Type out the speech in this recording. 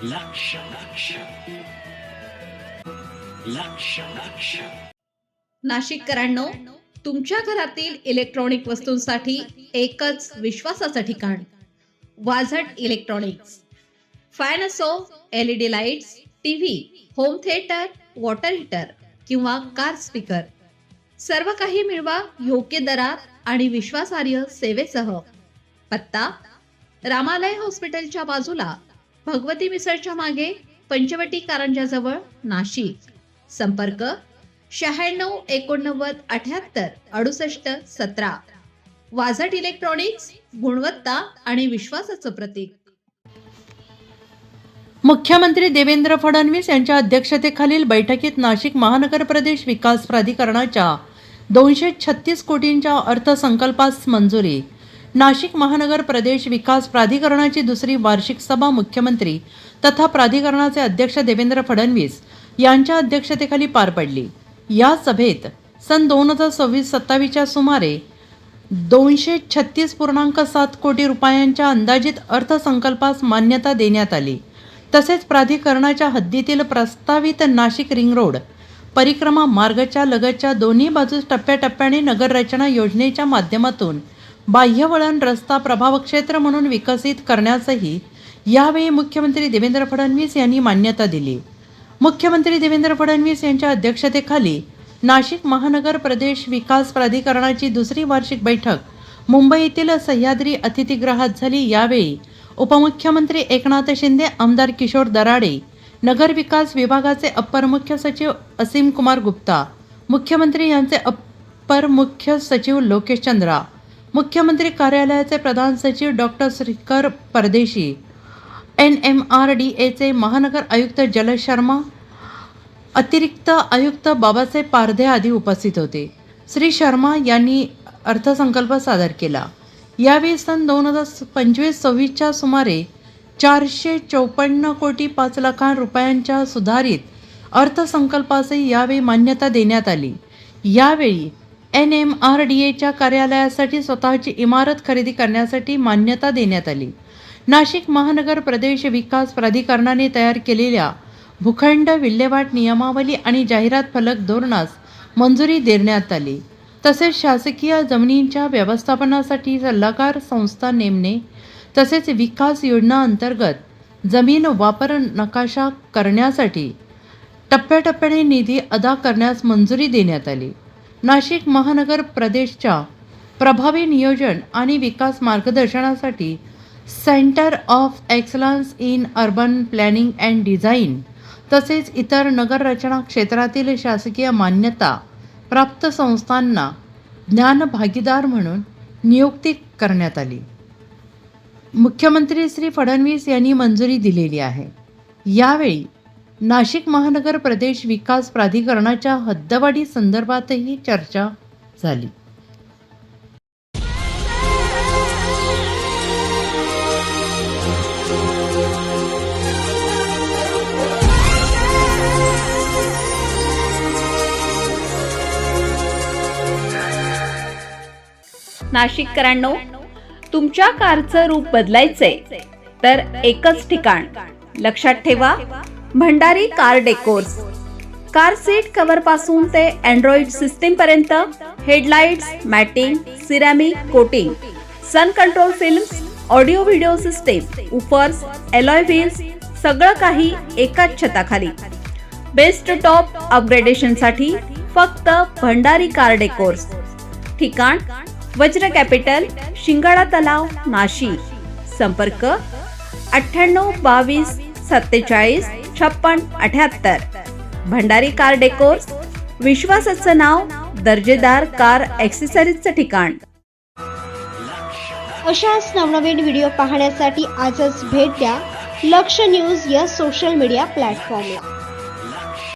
लक्ष लक्ष लक्ष लक्ष नाशिककरांनो, तुमच्या घरातील इलेक्ट्रॉनिक वस्तूंसाठी एकच विश्वासाचं ठिकाण वाझट इलेक्ट्रॉनिक्स. फॅन असो, LED lights, TV, home theatre, water heater किंवा कार स्पीकर, सर्व काही मिळवा योग्य दरात आणि विश्वासार्ह सेवेसह. पत्ता: रामालय हॉस्पिटलच्या बाजूला, भगवती मिसळच्या मागे, पंचवटी कारंजाजवळ, नाशिक. संपर्क: 96 89 78 68 17. वाझट इलेक्ट्रॉनिक्स, गुणवत्ता आणि विश्वासाचं प्रतीक. मुख्यमंत्री देवेंद्र फडणवीस यांच्या अध्यक्षतेखालील बैठकीत नाशिक महानगर प्रदेश विकास प्राधिकरणाच्या 236 कोटींच्या अर्थसंकल्पास मंजुरी. नाशिक महानगर प्रदेश विकास प्राधिकरणाची दुसरी वार्षिक सभा मुख्यमंत्री तथा प्राधिकरणाचे अध्यक्ष देवेंद्र फडणवीस यांच्या अध्यक्षतेखाली पार पडली. या सभेत सन 2026-27च्या सुमारे 236.7 कोटी रुपयांच्या अंदाजित अर्थसंकल्पास मान्यता देण्यात आली. तसेच प्राधिकरणाच्या हद्दीतील प्रस्तावित नाशिक रिंग रोड परिक्रमा मार्गाच्या लगतच्या दोन्ही बाजूस टप्प्याटप्प्याने नगररचना योजनेच्या माध्यमातून बाह्यवळण रस्ता प्रभाव क्षेत्र म्हणून विकसित करण्यासही यावेळी मुख्यमंत्री देवेंद्र फडणवीस यांनी मान्यता दिली. मुख्यमंत्री देवेंद्र फडणवीस यांच्या अध्यक्षतेखाली नाशिक महानगर प्रदेश विकास प्राधिकरणाची दुसरी वार्षिक बैठक मुंबई येथील सह्याद्री अतिथीगृहात झाली. यावेळी उपमुख्यमंत्री एकनाथ शिंदे, आमदार किशोर दराडे, नगर विकास विभागाचे अप्पर मुख्य सचिव असीम कुमार गुप्ता, मुख्यमंत्री यांचे अप्पर मुख्य सचिव लोकेश चंद्रा, मुख्यमंत्री कार्यालयाचे प्रधान सचिव डॉक्टर श्रीकर परदेशी, NMRDAचे महानगर आयुक्त जलज शर्मा, अतिरिक्त आयुक्त बाबासाहेब पारधे आदी उपस्थित होते. श्री शर्मा यांनी अर्थसंकल्प सादर केला. यावेळी सन 2025-26च्या सुमारे 454 कोटी 5 लाख रुपयांच्या सुधारित अर्थसंकल्पासही यावेळी मान्यता देण्यात आली. यावेळी NMRDAच्या कार्यालयासाठी स्वतःची इमारत खरेदी करण्यासाठी मान्यता देण्यात आली. नाशिक महानगर प्रदेश विकास प्राधिकरणाने तयार केलेल्या भूखंड विल्हेवाट नियमावली आणि जाहिरात फलक धोरणास मंजुरी देण्यात आली. तसेच शासकीय जमिनींच्या व्यवस्थापनासाठी सल्लागार संस्था नेमणे तसेच विकास योजना अंतर्गत जमीन वापर नकाशा करण्यासाठी टप्प्याटप्प्याने निधी अदा करण्यास मंजुरी देण्यात आली. नाशिक महानगर प्रदेशच्या प्रभावी नियोजन आणि विकास मार्गदर्शनासाठी centre of excellence in urban planning and design तसेच इतर नगररचना क्षेत्रातील शासकीय मान्यता प्राप्त संस्थांना ज्ञान भागीदार म्हणून नियुक्ती करण्यात आली. मुख्यमंत्री श्री फडणवीस यांनी मंजुरी दिलेली आहे. यावेळी नाशिक महानगर प्रदेश विकास प्राधिकरणाच्या हद्दवाढी संदर्भातही चर्चा झाली. नाशिककरांनो, तुमच्या कारचं रूप बदलायचंय तर एकच ठिकाण लक्षात ठेवा, Bhandari car decors. Car seat cover पासून ते अँड्रॉइड सिस्टीम पर्यंत, headlights, matting, ceramic coating, sun control films, audio video system, woofers, alloy wheels, सगळं काही एकाच छताखाली. बेस्ट टॉप अपग्रेडेशन साठी फक्त भंडारी कार डेकोर्स. ठिकाण: वज्र कॅपिटल, शिंगाडा तलाव, नाशिक. संपर्क: 98 22 47 56 78. भंडारी कार डेकोर्स, विश्वासाचं नाव, दर्जेदार कार ॲक्सेसरीजचं ठिकाण. अशाच नवनवीन व्हिडिओ पाहण्यासाठी आजच भेट द्या लक्ष न्यूज या सोशल मीडिया प्लॅटफॉर्मला.